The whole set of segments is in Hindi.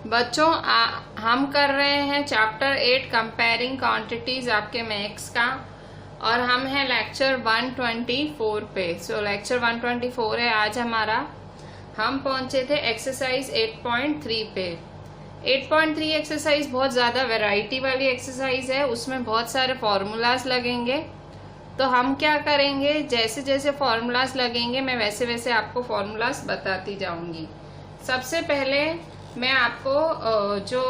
बच्चों हम कर रहे हैं चैप्टर 8 कंपेयरिंग क्वांटिटीज आपके मैथ्स का, और हम हैं लेक्चर 124 पे। सो लेक्चर 124 है आज हमारा। हम पहुंचे थे एक्सरसाइज 8.3 पे। 8.3 एक्सरसाइज बहुत ज़्यादा वैरायटी वाली एक्सरसाइज है, उसमें बहुत सारे फॉर्मूलाज लगेंगे। तो हम क्या करेंगे, जैसे जैसे फॉर्मूलाज लगेंगे मैं वैसे वैसे आपको फॉर्मूलाज बताती जाऊंगी। सबसे पहले मैं आपको जो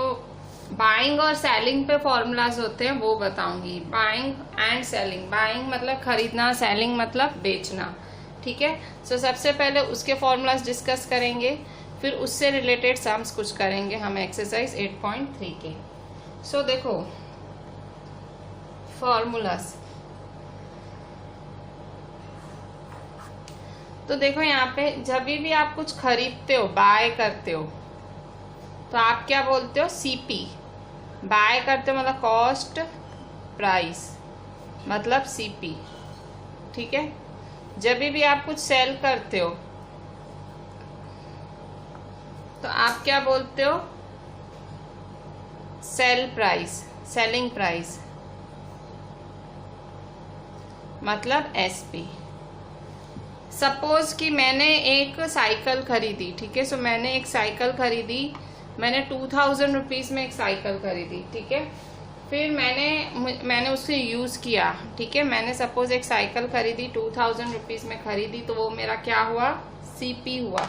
बाइंग और सेलिंग पे फॉर्मूलाज होते हैं वो बताऊंगी। बाइंग एंड सेलिंग, बाइंग मतलब खरीदना, सेलिंग मतलब बेचना, ठीक है। सो सबसे पहले उसके फॉर्मूलाज डिस्कस करेंगे, फिर उससे रिलेटेड सम्स कुछ करेंगे हम एक्सरसाइज 8.3 के। सो देखो फॉर्मूलाज, तो देखो यहाँ पे जब भी आप कुछ खरीदते हो, बाय करते हो, तो आप क्या बोलते हो, सीपी। बाय करते हो मतलब कॉस्ट प्राइस मतलब सीपी, ठीक है। जब भी आप कुछ सेल करते हो तो आप क्या बोलते हो, सेल प्राइस, सेलिंग प्राइस मतलब एसपी। सपोज कि मैंने एक साइकिल खरीदी, ठीक है। सो मैंने एक साइकिल खरीदी, मैंने 2000 रुपीज़ में एक साइकिल खरीदी, ठीक है। फिर मैंने उसको यूज़ किया, ठीक है। मैंने सपोज एक साइकिल खरीदी 2000 रुपीज़ में खरीदी, तो वो मेरा क्या हुआ, सीपी हुआ।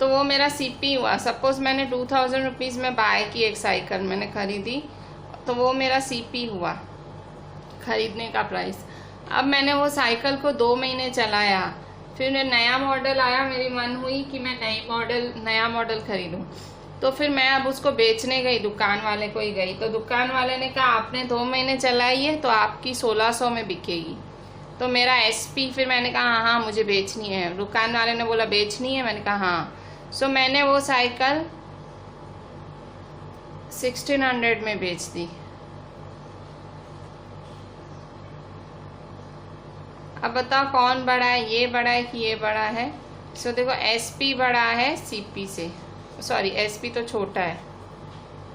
तो वो मेरा सीपी हुआ। सपोज मैंने 2000 रुपीज़ में बाय की एक साइकिल मैंने खरीदी, तो वो मेरा सीपी हुआ, खरीदने का प्राइस। अब मैंने वो साइकिल को 2 महीने चलाया, फिर नया मॉडल आया, मेरी मन हुई कि मैं नया मॉडल खरीदूं, तो फिर मैं अब उसको बेचने गई, दुकान वाले को ही गई। तो दुकान वाले ने कहा आपने 2 महीने चलाई है तो आपकी 1600 में बिकेगी। तो मेरा एसपी, फिर मैंने कहा हाँ मुझे बेचनी है। दुकान वाले ने बोला बेचनी है, मैंने कहा हाँ। सो मैंने वो साइकिल 1600 में बेच दी। अब बताओ कौन बड़ा है, ये बड़ा है कि ये बड़ा है। सो देखो एसपी बड़ा है सीपी से, सॉरी एसपी तो छोटा है,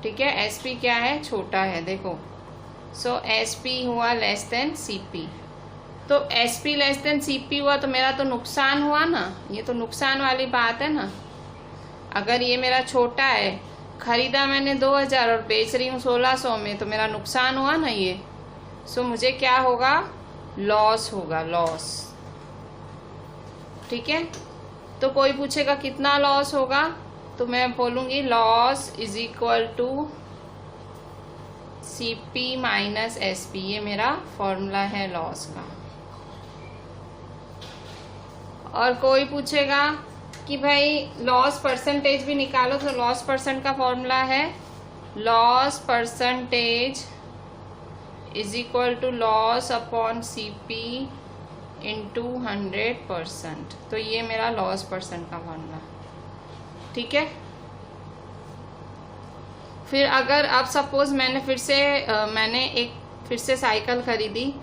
ठीक है। एसपी क्या है, छोटा है, देखो। सो एसपी हुआ लेस देन सीपी। तो एसपी लेस देन सीपी हुआ तो मेरा तो नुकसान हुआ ना, ये तो नुकसान वाली बात है ना। अगर ये मेरा छोटा है, खरीदा मैंने 2000 और बेच रही हूँ 1600 में, तो मेरा नुकसान हुआ ना ये। सो मुझे क्या होगा, लॉस होगा, लॉस, ठीक है। तो कोई पूछेगा कितना लॉस होगा, तो मैं बोलूंगी loss is equal to CP minus SP. ये मेरा फॉर्मूला है लॉस का। और कोई पूछेगा कि भाई लॉस परसेंटेज भी निकालो, तो लॉस परसेंट का फॉर्मूला है loss percentage is equal to loss upon CP into 100%। तो ये मेरा लॉस परसेंट का फॉर्मूला, ठीक है। फिर अगर अब सपोज मैंने फिर से साइकिल खरीदी,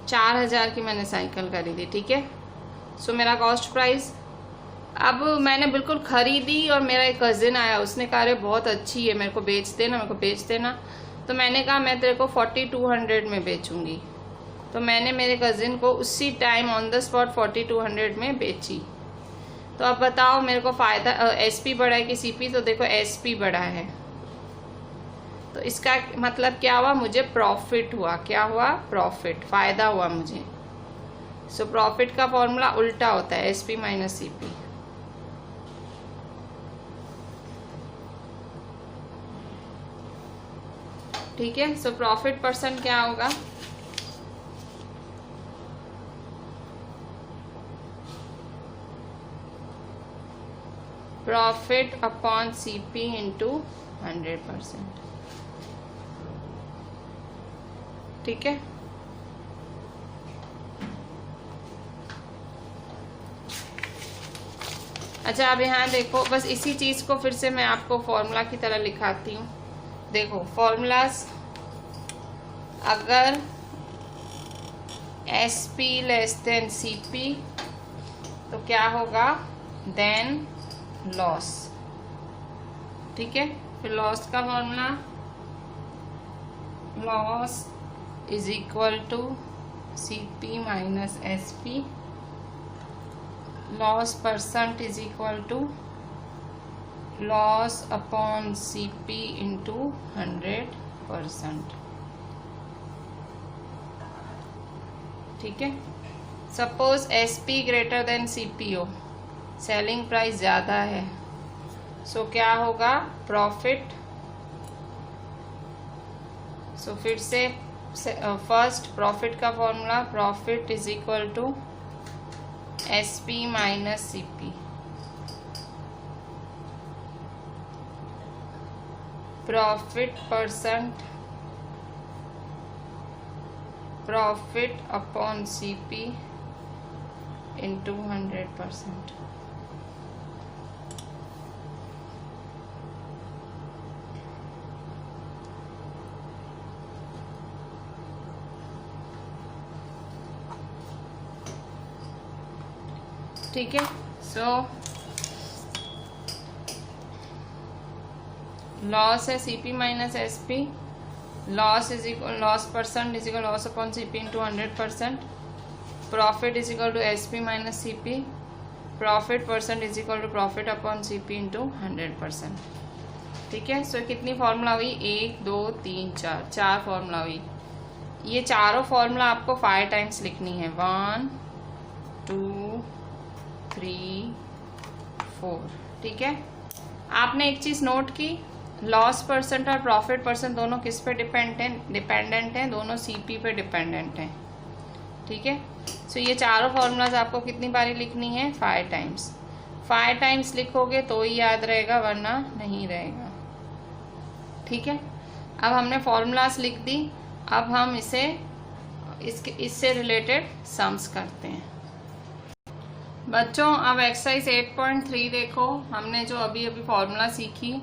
4000 की मैंने साइकिल खरीदी, ठीक है। सो मेरा कॉस्ट प्राइस, अब मैंने बिल्कुल खरीदी और मेरा एक कजिन आया, उसने कहा अरे बहुत अच्छी है, मेरे को बेच देना, मेरे को बेच देना। तो मैंने कहा मैं तेरे को 4200 में बेचूंगी। तो मैंने मेरे कजिन को उसी टाइम ऑन द स्पॉट 4200 में बेची। तो अब बताओ मेरे को फायदा, एसपी बड़ा है कि सीपी। तो देखो एसपी बड़ा है, तो इसका मतलब क्या हुआ, मुझे प्रॉफिट हुआ। क्या हुआ, प्रॉफिट, फायदा हुआ मुझे। सो प्रॉफिट का फॉर्मूला उल्टा होता है, एसपी माइनस सीपी। ठीक है। सो प्रॉफिट परसेंट क्या होगा, प्रॉफिट अपॉन सीपी इंटू 100%, ठीक है। अच्छा अब यहाँ देखो, बस इसी चीज को फिर से मैं आपको फॉर्मूला की तरह लिखाती हूँ। देखो फॉर्मूलाज, अगर एसपी लेस देन सीपी तो क्या होगा, देन लॉस, ठीक है। फिर लॉस का formula, loss is equal to CP minus SP, loss percent is equal to loss upon CP into 100%। ठीक है। Suppose SP greater than CP हो, सेलिंग प्राइस ज़्यादा है, सो क्या होगा, प्रॉफिट। सो फिर से फर्स्ट प्रॉफिट का formula, profit is equal to SP minus CP, profit percent, profit upon CP into 100%। ठीक है। सो लॉस है CP minus SP, loss is equal, loss percent is equal loss upon CP into 100%, profit is equal to SP minus CP, profit percent is equal to profit upon CP into 100%। ठीक है। सो कितनी फॉर्मूला हुई, 1 2 3 4, 4 फॉर्मूला हुई। ये चारों फॉर्मूला आपको 5 टाइम्स लिखनी है, 1 2 3 4। ठीक है। आपने एक चीज़ नोट की, लॉस परसेंट और प्रॉफिट परसेंट दोनों किस पे डिपेंडेंट हैं, दोनों CP पे डिपेंडेंट हैं। ठीक है। सो ये चारों फॉर्मूलाज आपको कितनी बारी लिखनी है, 5 टाइम्स। 5 टाइम्स लिखोगे तो ही याद रहेगा, वरना नहीं रहेगा। ठीक है। अब हमने फॉर्मूलाज लिख दी, अब हम इससे रिलेटेड सम्स करते हैं। बच्चों अब एक्सरसाइज 8.3 देखो, हमने जो अभी फॉर्मूला सीखी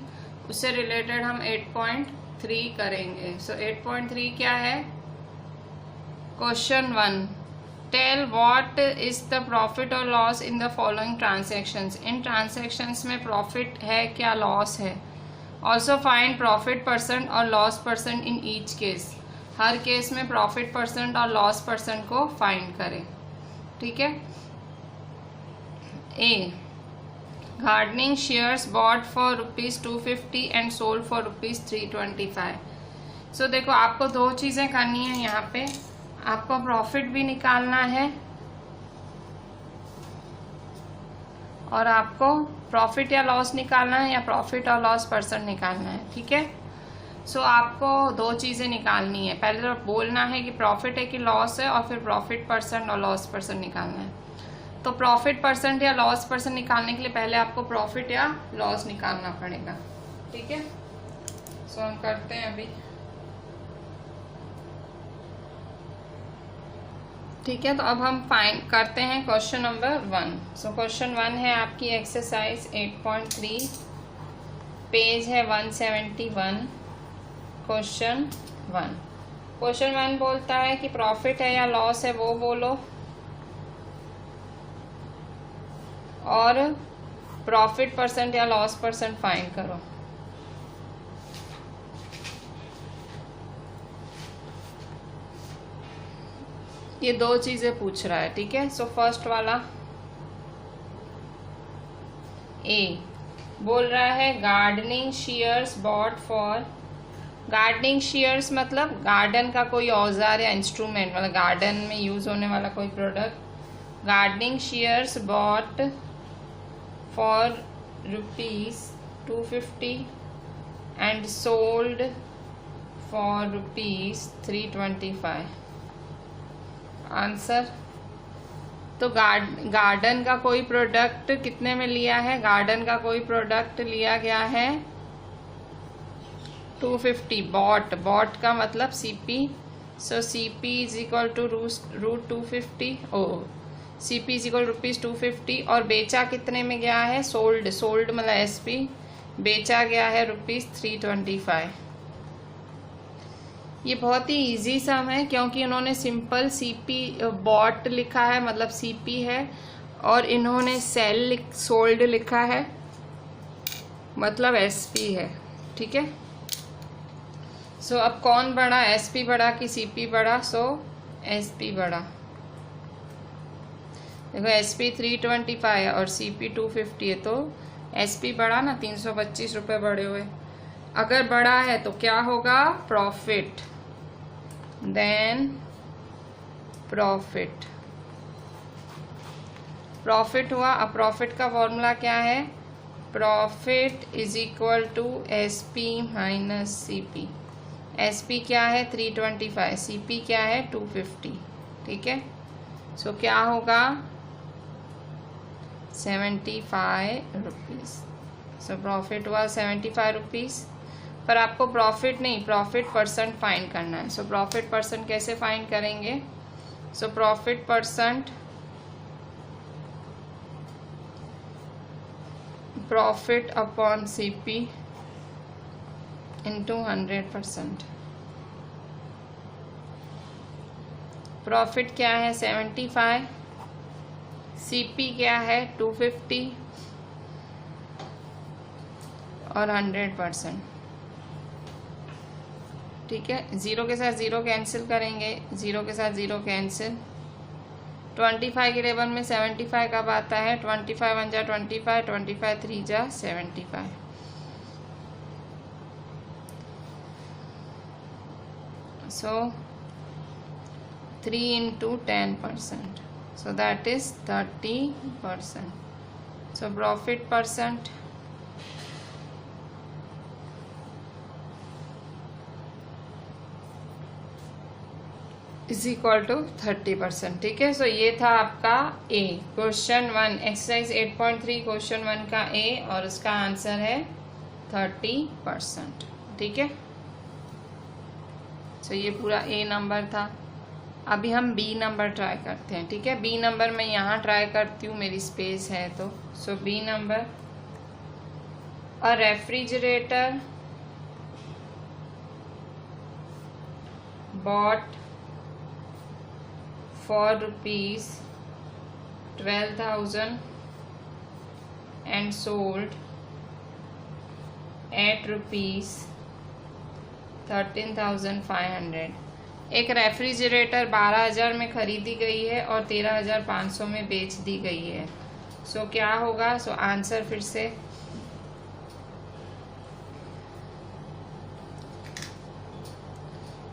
उससे रिलेटेड हम 8.3 करेंगे। सो 8.3 क्या है, question 1, tell what is the profit और loss in the following transactions. इन ट्रांजैक्शंस में प्रॉफिट है क्या लॉस है। ऑल्सो फाइंड प्रॉफिट परसेंट और loss percent in each case. हर केस में प्रॉफिट परसेंट और लॉस परसेंट को फाइंड करें। ठीक है। A, gardening shears bought for ₹250 and sold for ₹325। सो देखो आपको दो चीज़ें करनी है यहाँ पे, आपको प्रॉफिट भी निकालना है और आपको प्रॉफिट या लॉस निकालना है, या प्रॉफिट और लॉस परसेंट निकालना है। ठीक है। सो आपको दो चीज़ें निकालनी है, पहले तो बोलना है कि प्रॉफिट है कि लॉस है, और फिर प्रॉफिट परसेंट और लॉस परसेंट निकालना है। तो प्रॉफिट परसेंट या लॉस परसेंट निकालने के लिए पहले आपको प्रॉफिट या लॉस निकालना पड़ेगा। ठीक है। सो हम करते हैं अभी। ठीक है। तो अब हम फाइंड करते हैं क्वेश्चन नंबर 1। सो क्वेश्चन 1 है आपकी एक्सरसाइज 8.3, पेज है 171। क्वेश्चन 1, क्वेश्चन 1 बोलता है कि प्रॉफिट है या लॉस है वो बोलो, और प्रॉफिट परसेंट या लॉस परसेंट फाइंड करो। ये दो चीजें पूछ रहा है। ठीक है। सो फर्स्ट वाला A बोल रहा है gardening shears bot for, gardening shears मतलब गार्डन का कोई औजार या इंस्ट्रूमेंट, मतलब गार्डन में यूज होने वाला कोई product. Gardening shears bought for ₹250 and sold for ₹325। Answer, तो गार्डन का कोई प्रोडक्ट कितने में लिया है, गार्डन का कोई प्रोडक्ट लिया गया है 250, बॉट का मतलब CP। So CP is equal to √250, CP is equal ₹250, और बेचा कितने में गया है, सोल्ड मतलब SP, बेचा गया है ₹325। ये बहुत ही इजी सम है, क्योंकि इन्होंने सिंपल CP बॉट लिखा है मतलब CP है, और इन्होंने सोल्ड लिखा है मतलब एसपी है, ठीक है। सो अब कौन बड़ा, एसपी बड़ा कि सीपी बड़ा? सो एसपी बड़ा। देखो एसपी 325 है और सीपी 250 है, तो एसपी बड़ा ना, 325 रुपये बड़े हुए। अगर बड़ा है तो क्या होगा? Profit, then profit. प्रॉफिट हुआ। अब प्रॉफिट का फॉर्मूला क्या है? Profit is equal to SP minus CP. SP क्या है? 325, सीपी क्या है? 250, ठीक है। सो क्या होगा? 75 रुपीज़। सो प्रॉफिट हुआ 75 रुपीज़। पर आपको प्रॉफिट नहीं, प्रॉफिट परसेंट फाइंड करना है। सो प्रॉफिट परसेंट कैसे फाइंड करेंगे? So profit percent, profit upon CP into 100%। Profit क्या है? 75, सीपी क्या है? 250 और 100%, ठीक है। ज़ीरो के साथ ज़ीरो कैंसिल करेंगे, ज़ीरो के साथ ज़ीरो कैंसिल। 25 के टेबल में 75 कब आता है? 25 1 जा 25, 25 3 जा 75। सो 3 into 10%, so that is 30%. So profit percent is equal to 30%, ठीक है। सो ये था आपका ए, क्वेश्चन 1, एक्सरसाइज 8.3 क्वेश्चन 1 का ए, और उसका आंसर है 30%, ठीक है। सो ये पूरा ए नंबर था। अभी हम बी नंबर ट्राई करते हैं, ठीक है। बी नंबर मैं यहाँ ट्राई करती हूँ, मेरी स्पेस है तो। So B number, a refrigerator bought for rupees 12,000 and sold at rupees 13,500। एक रेफ्रिजरेटर 12,000 में खरीदी गई है और 13,500 में बेच दी गई है। सो क्या होगा? सो आंसर फिर से,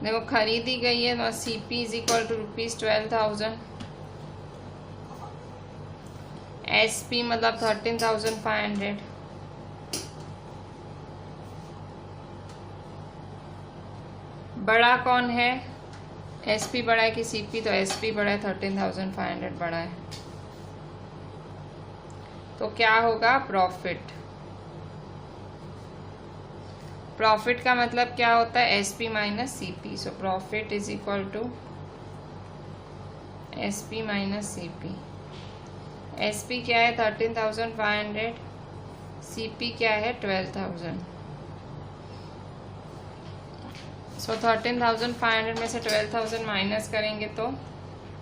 देखो खरीदी गई है तो CP is equal to rupees 12,000, SP मतलब 13,500, बड़ा कौन है? एसपी बड़ा है कि सीपी? तो एसपी बड़ा है, 13,500 बड़ा है। तो क्या होगा? प्रॉफिट। प्रॉफिट का मतलब क्या होता है? SP minus CP. So profit is equal to SP minus CP. SP क्या है? 13,500, सीपी क्या है? 12,000। सो 13,500 में से 12,000 माइनस करेंगे तो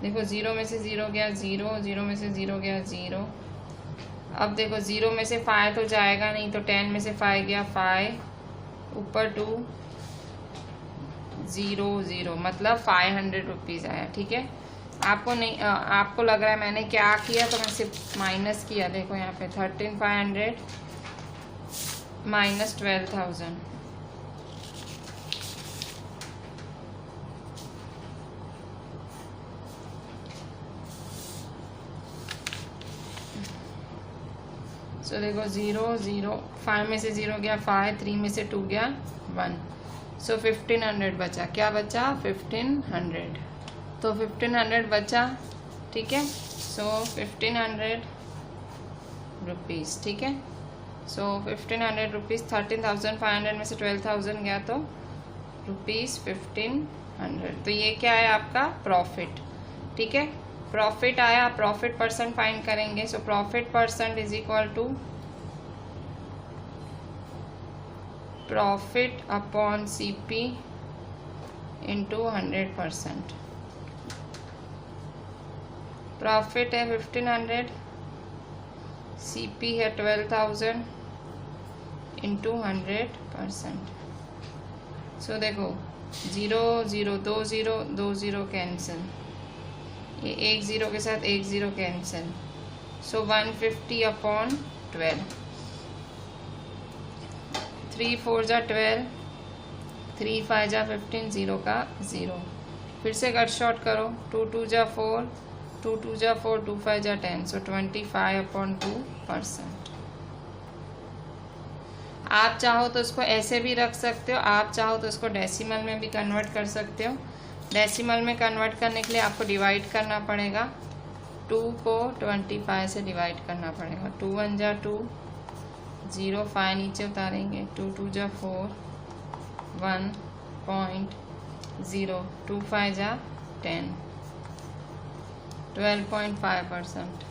देखो, ज़ीरो में से ज़ीरो गया ज़ीरो, ज़ीरो में से ज़ीरो गया ज़ीरो। अब देखो ज़ीरो में से 5 तो जाएगा नहीं, तो 10 में से 5 गया 5, ऊपर 2 0 0, मतलब 500 रुपीज़ आया, ठीक है। आपको नहीं आपको लग रहा है मैंने क्या किया, तो मैं सिर्फ माइनस किया। देखो यहाँ पे 13,500 माइनस 12,000, सो देखो 0 0, 5 में से 0 गया 5, 3 में से 2 गया 1, सो 1,500 बचा। क्या बचा? 1,500। तो 1,500 बचा, ठीक है। सो 1,500 रुपीज़, ठीक है। सो 1,500 रुपीज़, 13,500 में से 12,000 गया तो रुपीज़ 1,500। तो ये क्या है? आपका प्रॉफिट, ठीक है। प्रॉफिट आया, प्रॉफिट परसेंट फाइंड करेंगे। So profit percent is equal to profit upon CP into 100%। Profit है 1,500, सीपी है 12,000, इंटू 100%। सो देखो 0 0 2 0 2 0 कैंसिल, ये 1 0 के साथ 1 0 कैंसिल। सो 150 अपॉन 12, 3 4 जा 12, 3 5 जा 15, 0 का 0। फिर से कट शॉर्ट करो, 2 2 जा 4, 2 2 जा 4, 2 5 जा 10, सो 25 अपॉन 2%। आप चाहो तो इसको ऐसे भी रख सकते हो, आप चाहो तो इसको डेसिमल में भी कन्वर्ट कर सकते हो। डेसिमल में कन्वर्ट करने के लिए आपको डिवाइड करना पड़ेगा, 2 को 25 से डिवाइड करना पड़ेगा। 2 1 जा 2, 0 5 नीचे उतारेंगे, 2 2 जा 4, 1.0, 2 5 जा 10, 12.5%,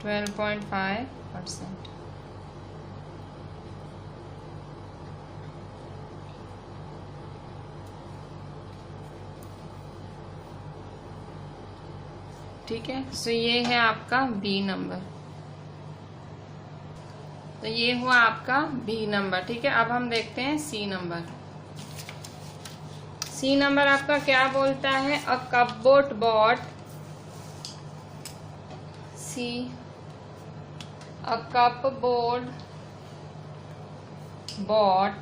12.5%। ठीक है, सो ये है आपका बी नंबर। तो ये हुआ आपका बी नंबर। ठीक है, अब हम देखते हैं सी नंबर। सी नंबर आपका क्या बोलता है? A cupboard bought, C, a cupboard bought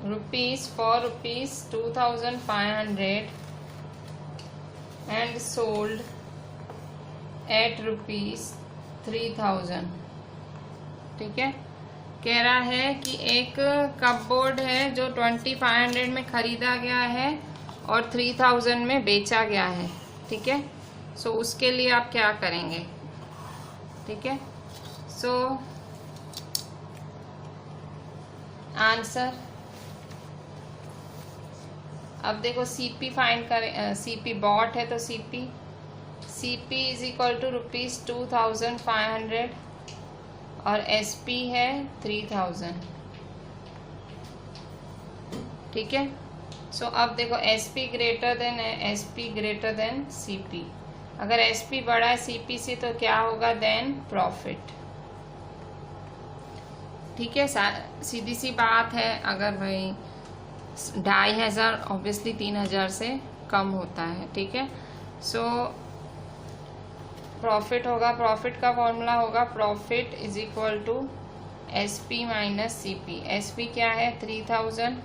rupees 2500 and sold at rupees 3000। ठीक है, कह रहा है कि एक कपबोर्ड है जो 2500 में खरीदा गया है और 3000 में बेचा गया है। ठीक है, सो उसके लिए आप क्या करेंगे? ठीक है, सो आंसर, अब देखो सीपी फाइंड करें, सीपी बॉट है तो सीपी इज इक्वल टू ₹2500 और एसपी है 3000। ठीक है, सो अब देखो एसपी ग्रेटर देन सीपी। अगर एसपी बड़ा है सीपी से तो क्या होगा? Then profit. ठीक है, सीधी सी बात है। अगर भाई 2500 ऑब्वियसली 3000 से कम होता है। ठीक है, सो प्रॉफिट होगा, प्रॉफिट का फॉर्मूला होगा profit is equal to SP minus CP. SP क्या है? 3000,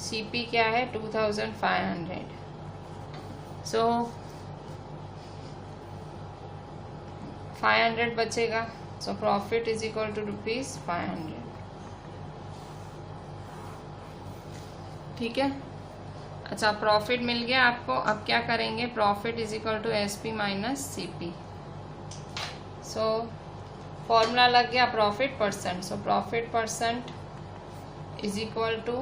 सीपी क्या है? 2500। सो 500 बचेगा, सो प्रॉफिट इज इक्वल टू ₹500। ठीक है, अच्छा प्रॉफिट मिल गया आपको। अब क्या करेंगे? Profit is equal to SP minus CP. So formula लग गया profit percent. So profit percent is equal to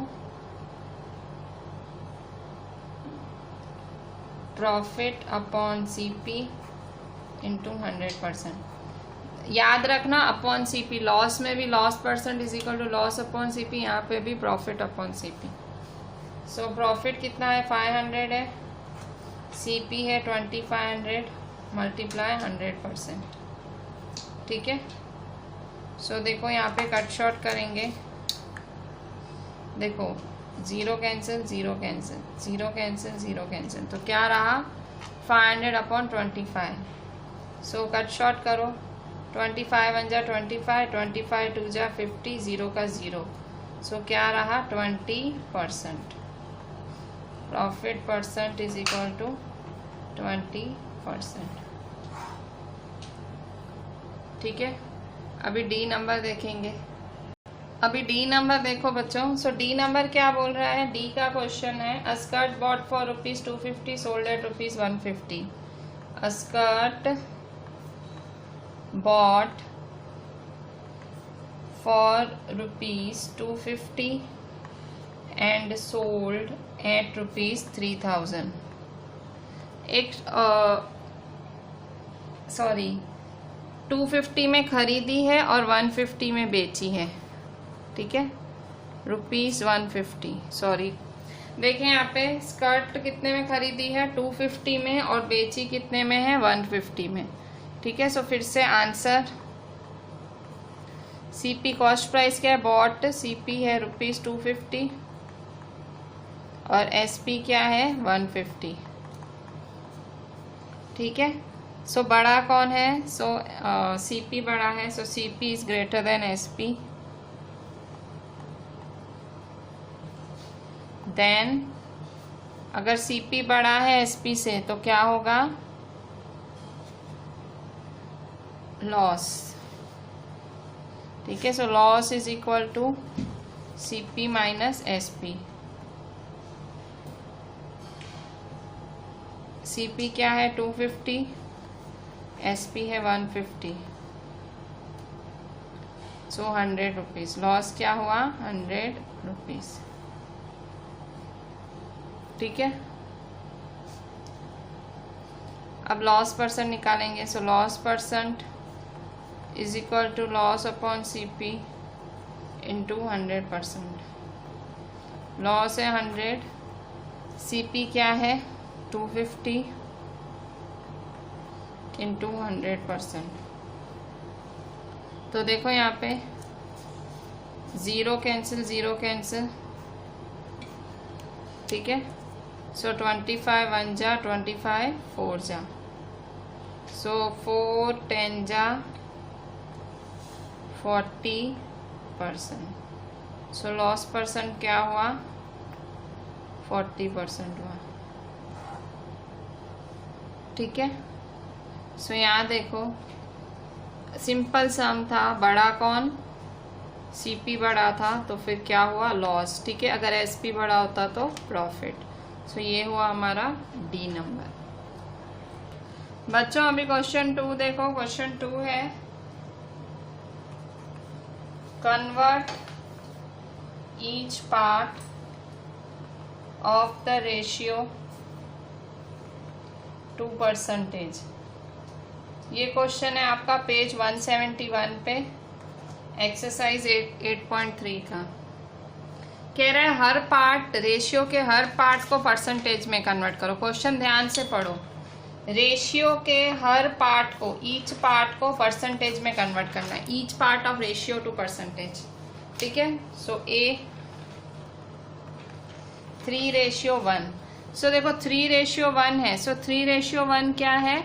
profit upon CP into 100%। याद रखना अपॉन सीपी, लॉस में भी loss percent is equal to loss upon CP, यहाँ पे भी profit upon CP. So profit कितना है? 500 है, सीपी है 2500 मल्टीप्लाई 100%। ठीक है, सो देखो यहाँ पे कट शॉर्ट करेंगे, देखो 0 कैंसिल 0 कैंसिल 0 कैंसिल 0 कैंसिल, तो क्या रहा? 500 अपॉन 25। सो कट शॉर्ट करो, 25 1 जा 25, 25 2 जा 50, 0 का 0, सो क्या रहा? 20%। Profit percent is equal to 20%। ठीक है, अभी डी नंबर देखेंगे। अभी डी नंबर देखो बच्चों। सो डी नंबर क्या बोल रहा है? डी का क्वेश्चन है a skirt bought for ₹250 sold at ₹150। A skirt bought for ₹250 and sold at ₹3000। एक 250 में खरीदी है और 150 में बेची है। ठीक है, ₹150, देखिए यहाँ पे स्कर्ट कितने में खरीदी है 250 में और बेची कितने में है 150 में। ठीक है, सो फिर से आंसर सीपी कॉस्ट प्राइस क्या है, बॉट सीपी है ₹250 और एसपी क्या है 150। ठीक है, सो बड़ा कौन है, सो सीपी बड़ा है, so CP is greater than SP. Then अगर सीपी बड़ा है एसपी से तो क्या होगा, लॉस। ठीक है, so loss is equal to CP minus SP. CP क्या है 250, एसपी है 150, सो 100 रुपीज़। लॉस क्या हुआ 100 रुपीज़। ठीक है, अब लॉस परसेंट निकालेंगे, so loss percent is equal to loss upon CP into 100%। Loss है 100, सीपी क्या है 250 इंटू 100%। तो देखो यहाँ पे 0 कैंसिल 0 कैंसिल। ठीक है, सो 25 1 जा 25 4 जा, सो 4 10 जा 40%। सो लॉस परसेंट क्या हुआ 40% हुआ। ठीक है, सो यहाँ देखो सिंपल सम था, बड़ा कौन सीपी बड़ा था तो फिर क्या हुआ लॉस। ठीक है, अगर एसपी बड़ा होता तो प्रॉफिट। सो ये हुआ हमारा डी नंबर। बच्चों अभी क्वेश्चन 2 देखो। क्वेश्चन 2 है convert each part of the ratio two percentage. ये क्वेश्चन है आपका पेज 171 पे, एक्सरसाइज 8.3 का। कह रहा है हर पार्ट, रेशियो के हर पार्ट को परसेंटेज में कन्वर्ट करो। क्वेश्चन ध्यान से पढ़ो, रेशियो के हर पार्ट को, ईच पार्ट को परसेंटेज में कन्वर्ट करना है, each part of ratio two percentage. ठीक है, सो ए 3:1। सो देखो 3:1 है, सो 3:1 क्या है,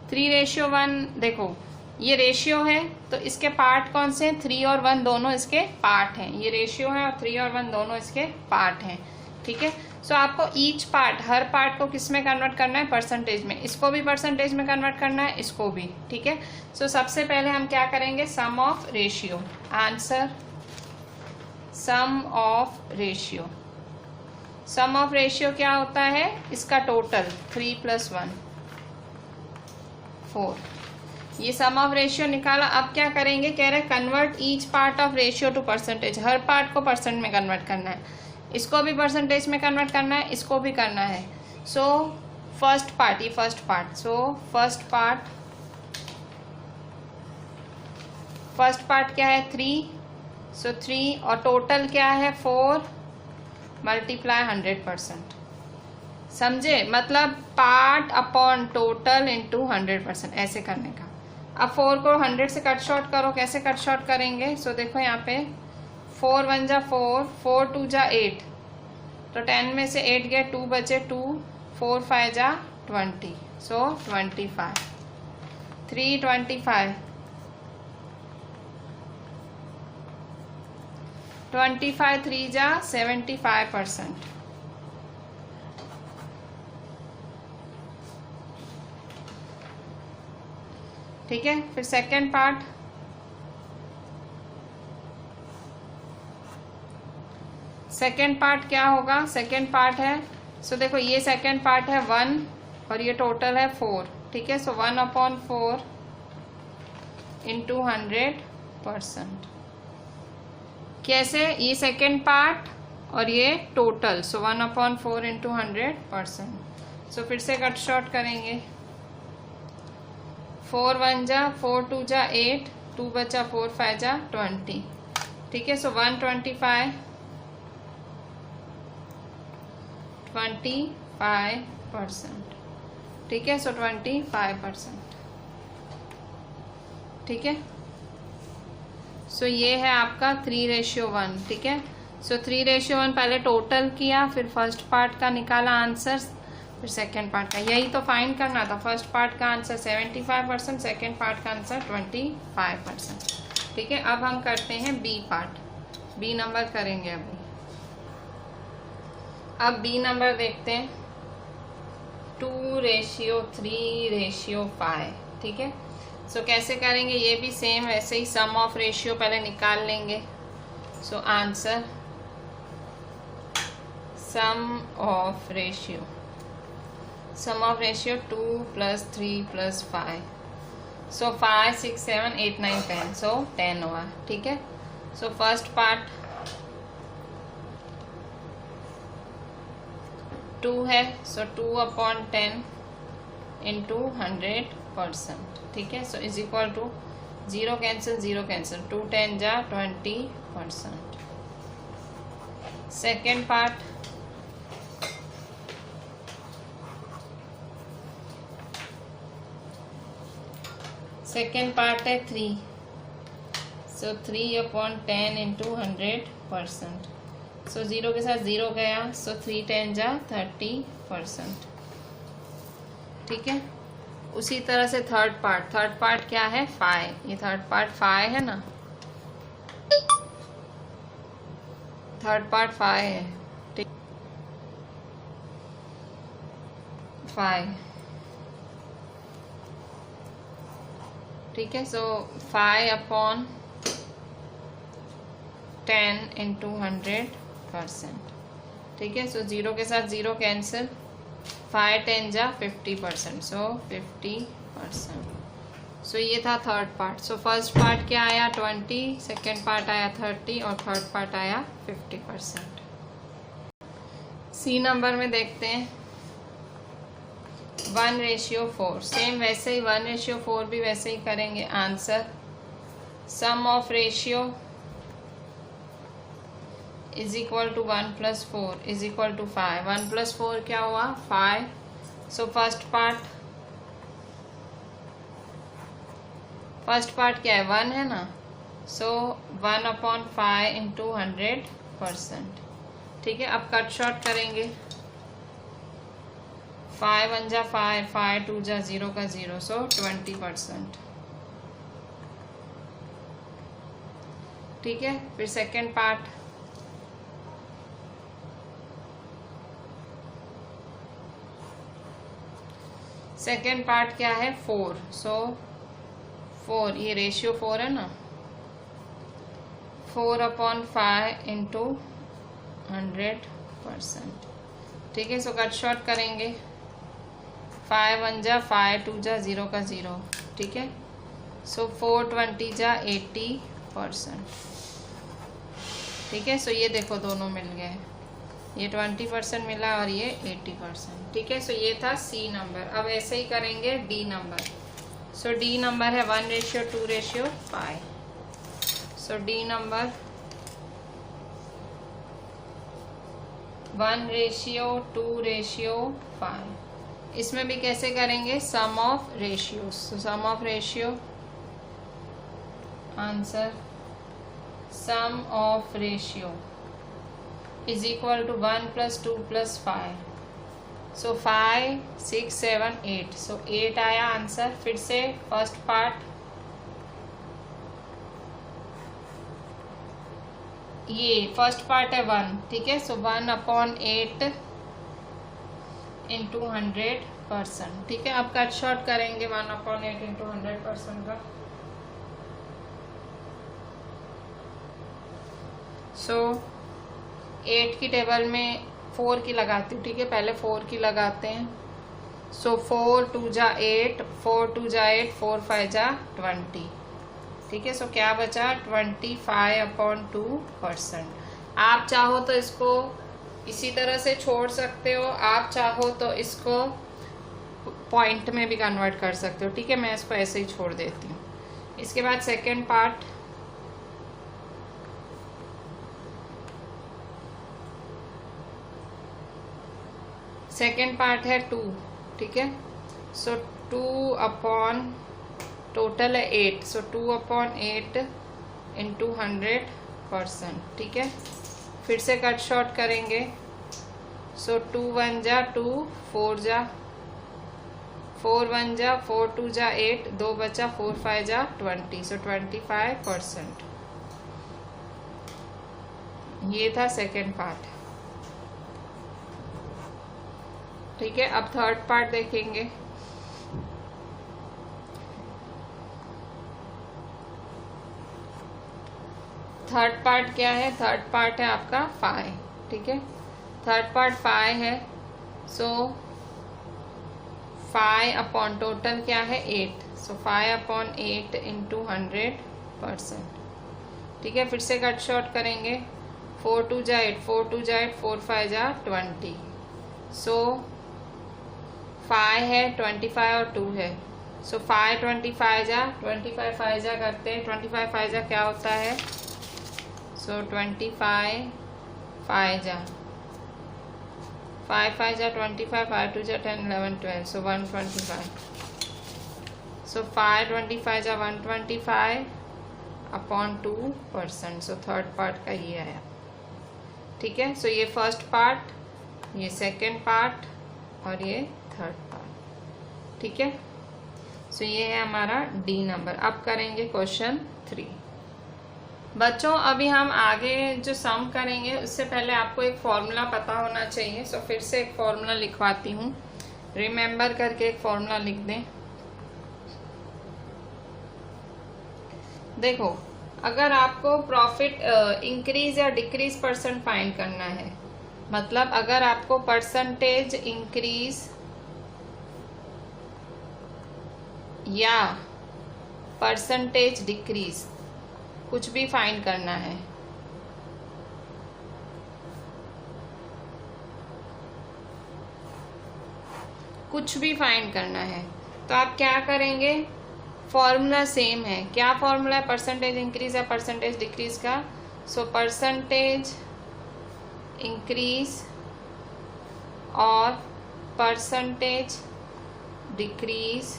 3:1 देखो ये रेशियो है तो इसके पार्ट कौन से हैं, 3 और 1 दोनों इसके पार्ट हैं। ये रेशियो है और 3 और 1 दोनों इसके पार्ट हैं। ठीक है, सो आपको ईच पार्ट, हर पार्ट को किस में कन्वर्ट करना है, परसेंटेज में। इसको भी परसेंटेज में कन्वर्ट करना है, इसको भी। ठीक है, सो सबसे पहले हम क्या करेंगे, sum of ratio. Answer sum of ratio. Sum of ratio क्या होता है, इसका टोटल 3 + 1 4। ये सम ऑफ रेशियो निकाला। अब क्या करेंगे, कह रहे convert each part of ratio two percentage. Her part को परसेंट में कन्वर्ट करना है, इसको भी परसेंटेज में कन्वर्ट करना है, इसको भी करना है। सो फर्स्ट पार्ट, ये first part, so first part क्या है 3, सो 3 और टोटल क्या है 4 मल्टीप्लाई 100%। समझे, मतलब पार्ट अपॉन टोटल इंटू 100%, ऐसे करने का। अब 4 को 100 से कट शॉर्ट करो, कैसे कट शॉर्ट करेंगे, सो देखो यहाँ पे 4 1 जा 4, 4 2 जा 8, तो 10 में से 8 गए, 2 बचे 2, 4 5 जा 20, सो 25, 3 25, 25 3 जा 75%। ठीक है, फिर सेकेंड पार्ट, सेकेंड पार्ट क्या होगा, सेकेंड पार्ट है, सो देखो ये सेकेंड पार्ट है 1 और ये टोटल है 4। ठीक है, सो 1/4 इंटू 100%। कैसे, ये सेकेंड पार्ट और ये टोटल, सो 1/4 इंटू 100%। सो फिर से कट शॉर्ट करेंगे, 4 1 जा 4 2 जा 8, 2 बचा 4 5 जा 20। ठीक है, सो 125 25%। ठीक है, सो 25%। ठीक है, सो ये है आपका 3:1। ठीक है, सो 3:1 पहले टोटल किया, फिर फर्स्ट पार्ट का निकाला आंसर, फिर सेकेंड पार्ट का। यही तो फाइंड करना था। फर्स्ट पार्ट का आंसर 75%, सेकेंड पार्ट का आंसर 25%। ठीक है, अब हम करते हैं बी पार्ट। बी नंबर करेंगे अभी। अब बी नंबर देखते हैं, 2:3:5। ठीक है, सो कैसे करेंगे, ये भी सेम वैसे ही सम ऑफ रेशियो पहले निकाल लेंगे। So answer sum of ratio 2 + 3 + 5। So 5 6 7 8 9 10, so 10 हुआ। ठीक है, सो फर्स्ट पार्ट 2 है, सो 2/10 × 100%। ठीक है, so is equal to 0 cancel 0 cancel, 2 10 जा 20%। सेकेंड पार्ट है 3, सो 3/10 × 100%। सो 0 के साथ 0 गया, सो 3 10 जा 30%। ठीक है, उसी तरह से थर्ड पार्ट क्या है, 5। ये थर्ड पार्ट 5 है ना, थर्ड पार्ट 5 है। ठीक, 5। ठीक है, सो 5/10 × 100%। ठीक है, सो 0 के साथ 0 कैंसिल, 5 10 जा 50%, सो 50%। सो ये था third part. So first part क्या आया, 20, सेकेंड पार्ट आया 30 और थर्ड पार्ट आया 50%। सी नंबर में देखते हैं 1:4। सेम वैसे ही 1:4 भी वैसे ही करेंगे। Answer sum of ratio is equal to 1 + 4 is equal to 5। 1 + 4 क्या हुआ, 5। सो फर्स्ट पार्ट क्या है, 1 है ना, सो 1/5 × 100%। ठीक है, अब कट शॉर्ट करेंगे। 5 1 जा 5, 5 2 जा 0 का 0, सो 20%। ठीक है, फिर सेकेंड पार्ट क्या है, 4। सो 4, ये रेशियो 4 है ना, 4/5 × 100%। ठीक है, सो कट शॉर्ट करेंगे। 5 1 जा 5, 2 जा 0 का 0। ठीक है, सो 4 20 जा 80%। ठीक है, सो ये देखो दोनों मिल गए, ये 20% मिला और ये 80%। ठीक है, सो ये था सी नंबर। अब ऐसे ही करेंगे D number. So D number है 1:2:5। सो डी नंबर 1:2:5। इसमें भी कैसे करेंगे, sum of ratio. Sum of ratio, answer sum of ratio is equal to 1 + 2 + 5। So 5 6 7 8, so 8 आया आंसर। फिर से फर्स्ट पार्ट, ये फर्स्ट पार्ट है 1। ठीक है, सो 1/8 × 100%। ठीक है, अब कट शॉर्ट करेंगे 1/8 × 100% का। सो 8 की टेबल में 4 की लगाती हूँ। ठीक है, पहले 4 की लगाते हैं। सो 4 2 जा 8, 4 2 जा 8, 4 5 जा 20। ठीक है, सो क्या बचा, 25/2%। आप चाहो तो इसको इसी तरह से छोड़ सकते हो, आप चाहो तो इसको पॉइंट में भी कन्वर्ट कर सकते हो। ठीक है, मैं इसको ऐसे ही छोड़ देती हूँ। इसके बाद सेकेंड पार्ट, सेकेंड पार्ट है 2, ठीक है। सो 2 अपॉन टोटल है 8, सो 2 अपॉन 8 इंटू 100%, ठीक है। फिर से कट शॉर्ट करेंगे। सो 2 1 जा 2, 4 जा 4 1 जा 4 2 जा 8, 2 बचा 4 5 जा 20, सो 25%। ये था सेकेंड पार्ट, ठीक है। अब थर्ड पार्ट देखेंगे। थर्ड पार्ट क्या है? थर्ड पार्ट है आपका 5, ठीक है। थर्ड पार्ट 5 है। सो 5 अपॉन टोटल क्या है 8, सो 5 अपॉन 8 इंटू 100%, ठीक है। फिर से कट शॉर्ट करेंगे। 4 2 जा 8, 4 2 जा 8, 4 5 जा 20, सो 5 है 25 और 2 है, सो 5 25 जा 25 5 जा करते हैं। 25 5 जा क्या होता है? सो 25 5 जा 5 5 जा 25, 5 2 जा 10 11 12, सो 125। सो 5 25 जा 125 अपॉन 2%, सो थर्ड पार्ट का ये आया, ठीक है। सो ये फर्स्ट पार्ट, ये सेकेंड पार्ट और ये थर्ड पार्ट, ठीक है। सो ये है हमारा डी नंबर। अब करेंगे क्वेश्चन 3। बच्चों अभी हम आगे जो सम करेंगे उससे पहले आपको एक फॉर्मूला पता होना चाहिए। सो फिर से एक फॉर्मूला लिखवाती हूँ, रिमेम्बर करके एक फॉर्मूला लिख दें। देखो, अगर आपको प्रॉफिट इंक्रीज या डिक्रीज परसेंट फाइंड करना है, मतलब अगर आपको परसेंटेज इंक्रीज या परसेंटेज डिक्रीज कुछ भी फाइंड करना है, कुछ भी फाइंड करना है, तो आप क्या करेंगे? फॉर्मूला सेम है। क्या फॉर्मूला है परसेंटेज इंक्रीज या परसेंटेज डिक्रीज का? सो परसेंटेज इंक्रीज और percentage decrease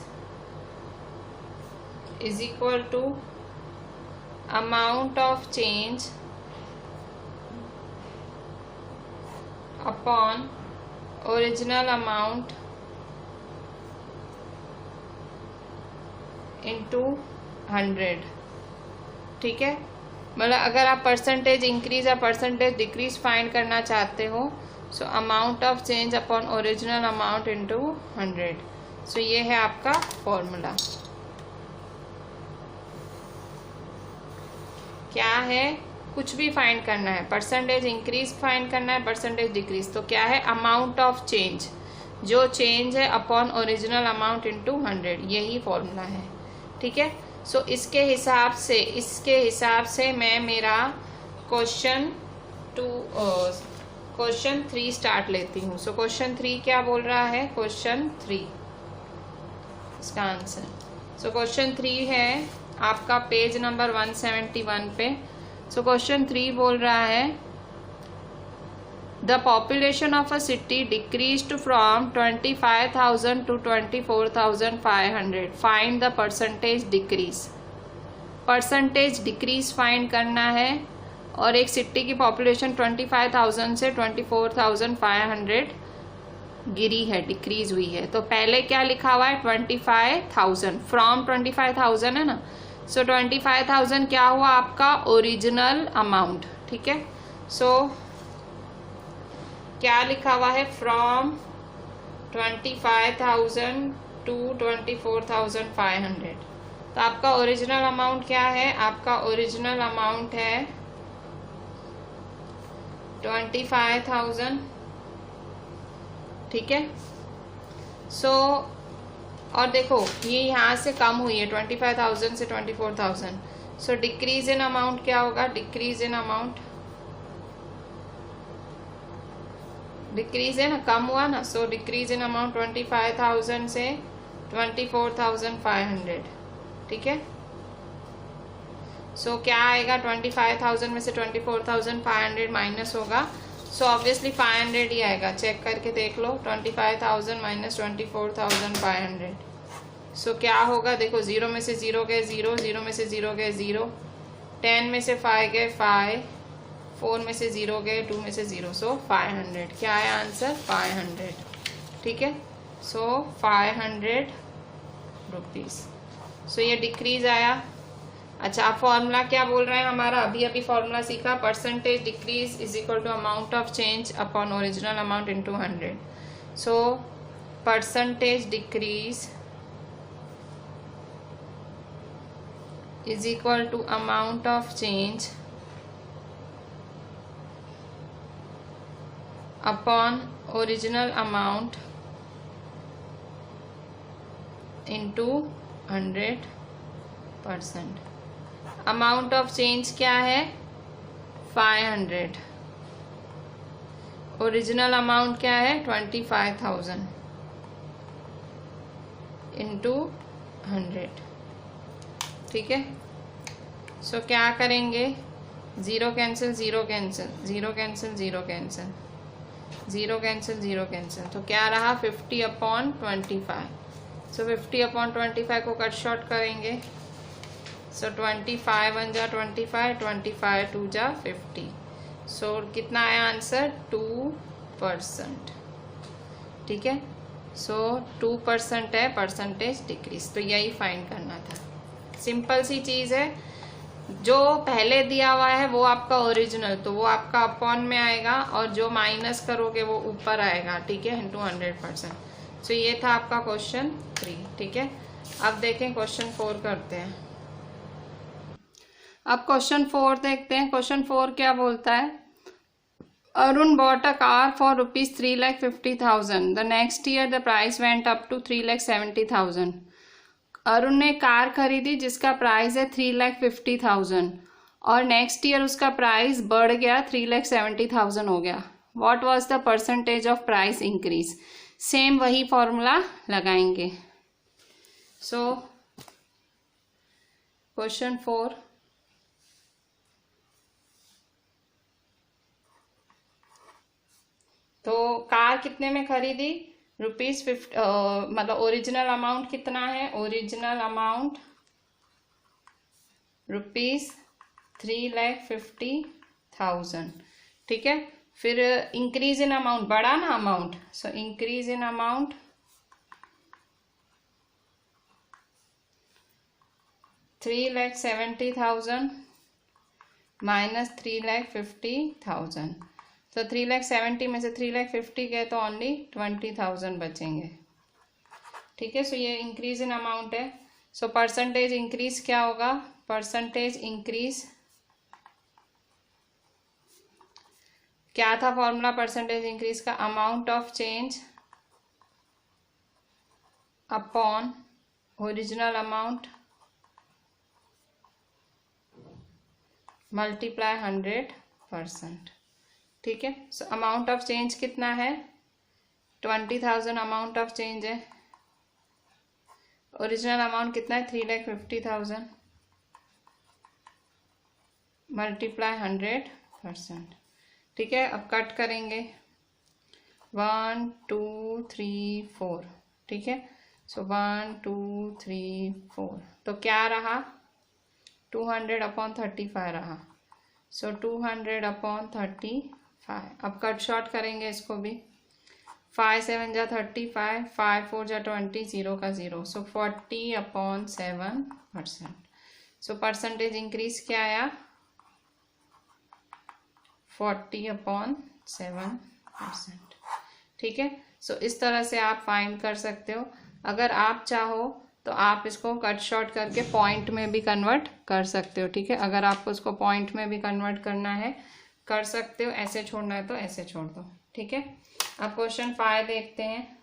is equal to amount of change upon original amount into 100, ठीक है। मतलब अगर आप परसेंटेज इंक्रीज या परसेंटेज डिक्रीज फाइंड करना चाहते हो, so amount of change upon original amount into 100। सो ये है आपका फॉर्मूला। क्या है? कुछ भी फाइंड करना है, परसेंटेज इंक्रीज फाइंड करना है, परसेंटेज डिक्रीज, तो क्या है? अमाउंट ऑफ चेंज, जो चेंज है अपॉन ओरिजिनल अमाउंट इनटू 100, यही फॉर्मूला है, ठीक है। सो इसके हिसाब से मैं मेरा क्वेश्चन 3 स्टार्ट लेती हूँ। सो क्वेश्चन 3 क्या बोल रहा है? क्वेश्चन 3 इसका आंसर। सो क्वेश्चन 3 है आपका पेज नंबर 171 पे। सो क्वेश्चन 3 बोल रहा है the population of a city decreased from 25,000 to 24,500, find the percentage decrease. Percentage decrease find करना है और एक सिटी की पॉपुलेशन 25,000 से 24,500 गिरी है, डिक्रीज हुई है। तो पहले क्या लिखा हुआ है? 25,000 फ्रॉम 25,000 है ना। सो 25,000 क्या हुआ आपका? ओरिजिनल अमाउंट, ठीक है। सो क्या लिखा हुआ है? From 25,000 to 24,500। तो आपका ओरिजिनल अमाउंट क्या है? आपका ओरिजिनल अमाउंट है 25,000, ठीक है। सो और देखो ये यहाँ से कम हुई है 25,000 से 24,000। सो डिक्रीज इन अमाउंट क्या होगा? डिक्रीज इन अमाउंट, डिक्रीज है ना, कम हुआ ना। सो डिक्रीज इन अमाउंट 25,000 से 24,500, ठीक है। सो क्या आएगा? 25,000 में से 24,500 माइनस होगा। सो ऑब्वियसली 500 ही आएगा। चेक करके देख लो, 25,000 माइनस 24,500। सो क्या होगा, देखो 0 में से 0 गए 0, 0 में से 0 गए 0, 10 में से 5 गए 5, 4 में से 0 गए 2 में से 0, सो 500। क्या है आंसर, 500। ठीक है, सो 500 रुपीज़। सो ये डिक्रीज आया। अच्छा, अब फॉर्मूला क्या बोल रहे हैं हमारा, अभी फॉर्मूला सीखा, percentage decrease is equal to amount of change upon original amount into 100। So percentage decrease is equal to amount of change upon original amount into 100%। Amount of change क्या है, 500। ओरिजिनल अमाउंट क्या है, 25,000 इंटू 100। ठीक है, सो क्या करेंगे, 0 cancel 0 cancel, 0 cancel 0 cancel, 0 cancel 0 cancel, तो क्या रहा 50/25। सो 50/25 को कट शॉर्ट करेंगे। सो 25 1 जा 25, 25 2 जा 50। सो कितना आया आंसर, 2%। ठीक है, सो 2% है परसेंटेज डिक्रीज। तो यही फाइंड करना था, सिंपल सी चीज़ है। जो पहले दिया हुआ है वो आपका ओरिजिनल, तो वो आपका अपॉन में आएगा, और जो माइनस करोगे वो ऊपर आएगा। ठीक है, इंटू 100%। सो ये था आपका क्वेश्चन 3। ठीक है, अब देखें क्वेश्चन 4 करते हैं। अब क्वेश्चन 4 देखते हैं। क्वेश्चन 4 क्या बोलता है, Arun bought a car for ₹3,50,000। The next year the price went up to ₹3,70,000। Arun ने कार खरीदी जिसका प्राइस है 3,50,000 और नेक्स्ट ईयर उसका प्राइस बढ़ गया 3,70,000 हो गया। What was the percentage of price increase. Same वही फॉर्मूला लगाएंगे। सो क्वेश्चन 4, तो कार कितने में खरीदी, ₹50, मतलब ओरिजिनल अमाउंट कितना है, ओरिजिनल अमाउंट ₹3,50,000। ठीक है, फिर इंक्रीज इन अमाउंट, बढ़ा ना amount, so increase in amount $3,70,000 minus 3,50,000। तो 3,70,000 में से 3,50,000 गए तो ओनली 20,000 बचेंगे। ठीक है, सो ये इंक्रीज इन अमाउंट है। सो परसेंटेज इंक्रीज क्या होगा, परसेंटेज इंक्रीज क्या था फॉर्मूला परसेंटेज इंक्रीज का, amount of change upon original amount multiply 100%। ठीक है, सो अमाउंट ऑफ चेंज कितना है, 20,000 अमाउंट ऑफ चेंज है। ओरिजिनल अमाउंट कितना है, 3,50,000 मल्टीप्लाई 100%। ठीक है, अब कट करेंगे, 1 2 3 4। ठीक है, सो 1 2 3 4, तो क्या रहा, 200/35 रहा। सो 200/35। अब कट शॉर्ट करेंगे इसको भी, 5 7 जा 35, 5 4 जा 20, 0 का 0, सो 40/7%। सो परसेंटेज इंक्रीज क्या आया, 40/7%। ठीक है, सो इस तरह से आप फाइंड कर सकते हो। अगर आप चाहो तो आप इसको कट शॉर्ट करके पॉइंट में भी कन्वर्ट कर सकते हो। ठीक है, अगर आपको इसको पॉइंट में भी कन्वर्ट करना है कर सकते हो, ऐसे छोड़ना है तो ऐसे छोड़ दो। ठीक है, अब क्वेश्चन 5 देखते हैं।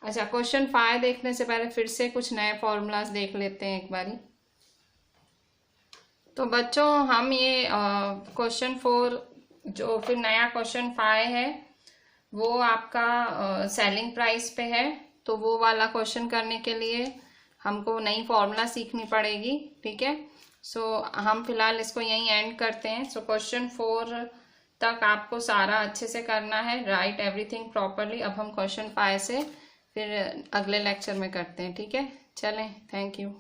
अच्छा, क्वेश्चन 5 देखने से पहले फिर से कुछ नए फॉर्मूलाज देख लेते हैं एक बारी। तो बच्चों, हम ये क्वेश्चन 4 जो फिर नया क्वेश्चन 5 है वो आपका सेलिंग प्राइस पे है, तो वो वाला क्वेश्चन करने के लिए हमको नई फॉर्मूला सीखनी पड़ेगी। ठीक है, सो हम फिलहाल इसको यहीं एंड करते हैं। सो क्वेश्चन 4 तक आपको सारा अच्छे से करना है, राइट एवरीथिंग प्रॉपरली। अब हम क्वेश्चन 5 से फिर अगले लेक्चर में करते हैं, ठीक है। चलें, थैंक यू।